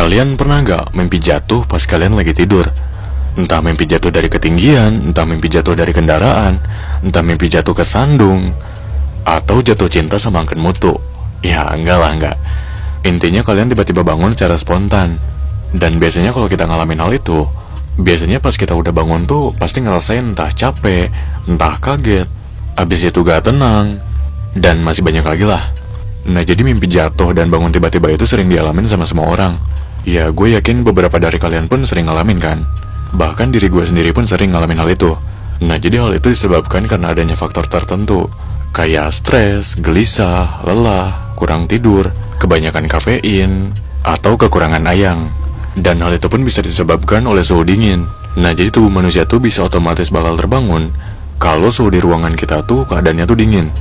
Kalian pernah nggak mimpi jatuh pas kalian lagi tidur? Entah mimpi jatuh dari ketinggian, entah mimpi jatuh dari kendaraan, entah mimpi jatuh ke sandung, atau jatuh cinta sama angken mutu. Ya enggak lah, enggak. Intinya kalian tiba-tiba bangun secara spontan. Dan biasanya kalau kita ngalamin hal itu, biasanya pas kita udah bangun tuh pasti ngerasain entah capek, entah kaget, abis itu gak tenang, dan masih banyak lagi lah. Nah, jadi mimpi jatuh dan bangun tiba-tiba itu sering dialamin sama semua orang. Ya, gue yakin beberapa dari kalian pun sering ngalamin kan. Bahkan diri gue sendiri pun sering ngalamin hal itu. Nah, jadi hal itu disebabkan karena adanya faktor tertentu, kayak stres, gelisah, lelah, kurang tidur, kebanyakan kafein, atau kekurangan ayang. Dan hal itu pun bisa disebabkan oleh suhu dingin. Nah, jadi tubuh manusia tuh bisa otomatis bakal terbangun kalau suhu di ruangan kita tuh keadaannya tuh dingin.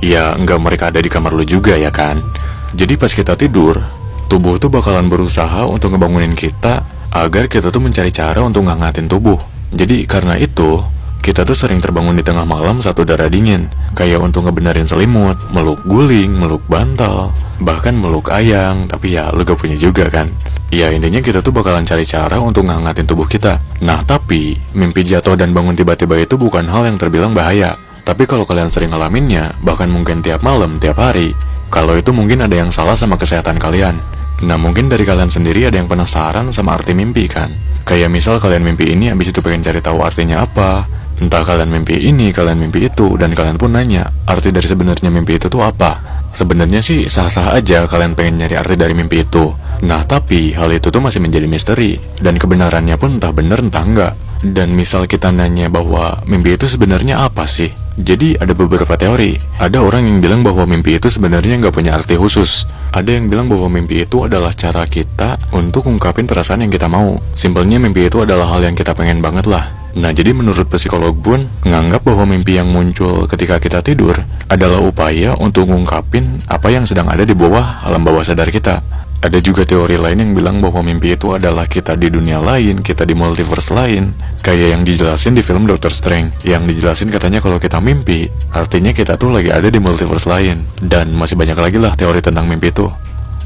Ya, nggak mereka ada di kamar lu juga ya kan. Jadi pas kita tidur, tubuh tuh bakalan berusaha untuk ngebangunin kita agar kita tuh mencari cara untuk ngangatin tubuh. Jadi karena itu, kita tuh sering terbangun di tengah malam saat udara dingin, kayak untuk ngebenerin selimut, meluk guling, meluk bantal, bahkan meluk ayang. Tapi ya lu gak punya juga kan. Ya intinya kita tuh bakalan cari cara untuk ngangatin tubuh kita. Nah tapi, mimpi jatuh dan bangun tiba-tiba itu bukan hal yang terbilang bahaya. Tapi kalau kalian sering ngalaminnya, bahkan mungkin tiap malam, tiap hari, kalau itu mungkin ada yang salah sama kesehatan kalian. Nah mungkin dari kalian sendiri ada yang penasaran sama arti mimpi kan? Kayak misal kalian mimpi ini habis itu pengen cari tahu artinya apa. Entah kalian mimpi ini, kalian mimpi itu, dan kalian pun nanya, arti dari sebenarnya mimpi itu tuh apa? Sebenarnya sih sah-sah aja kalian pengen nyari arti dari mimpi itu. Nah tapi hal itu tuh masih menjadi misteri, dan kebenarannya pun entah bener entah enggak. Dan misal kita nanya bahwa mimpi itu sebenarnya apa sih? Jadi ada beberapa teori. Ada orang yang bilang bahwa mimpi itu sebenarnya nggak punya arti khusus. Ada yang bilang bahwa mimpi itu adalah cara kita untuk ungkapin perasaan yang kita mau. Simpelnya mimpi itu adalah hal yang kita pengen banget lah. Nah jadi menurut psikolog pun menganggap bahwa mimpi yang muncul ketika kita tidur adalah upaya untuk ngungkapin apa yang sedang ada di bawah alam bawah sadar kita. Ada juga teori lain yang bilang bahwa mimpi itu adalah kita di dunia lain, kita di multiverse lain. Kayak yang dijelasin di film Doctor Strange. Yang dijelasin katanya kalau kita mimpi, artinya kita tuh lagi ada di multiverse lain. Dan masih banyak lagi lah teori tentang mimpi itu.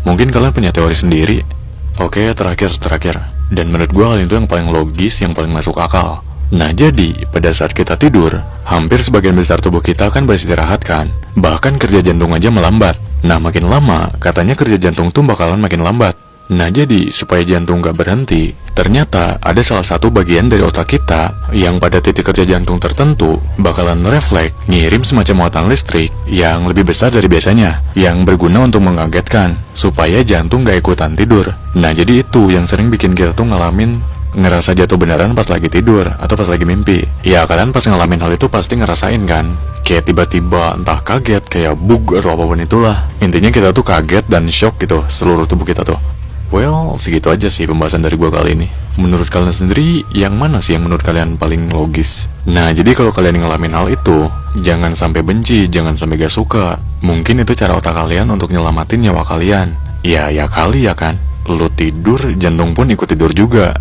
Mungkin kalian punya teori sendiri? Oke, terakhir. Dan menurut gue hal itu yang paling logis, yang paling masuk akal. Nah jadi, pada saat kita tidur, hampir sebagian besar tubuh kita akan beristirahat kan. Bahkan kerja jantung aja melambat. Nah makin lama, katanya kerja jantung tuh bakalan makin lambat. Nah jadi, supaya jantung gak berhenti, ternyata ada salah satu bagian dari otak kita yang pada titik kerja jantung tertentu bakalan refleks ngirim semacam muatan listrik yang lebih besar dari biasanya, yang berguna untuk mengagetkan, supaya jantung gak ikutan tidur. Nah jadi itu yang sering bikin kita tuh ngalamin ngerasa jatuh beneran pas lagi tidur atau pas lagi mimpi. Ya kalian pas ngalamin hal itu pasti ngerasain kan? Kayak tiba-tiba entah kaget, kayak bug atau apapun itulah. Intinya kita tuh kaget dan shock gitu, seluruh tubuh kita tuh. Well, segitu aja sih pembahasan dari gua kali ini. Menurut kalian sendiri, yang mana sih yang menurut kalian paling logis? Nah, jadi kalau kalian ngalamin hal itu, jangan sampai benci, jangan sampai gak suka. Mungkin itu cara otak kalian untuk nyelamatin nyawa kalian. Ya kali ya kan? Lu tidur, jantung pun ikut tidur juga.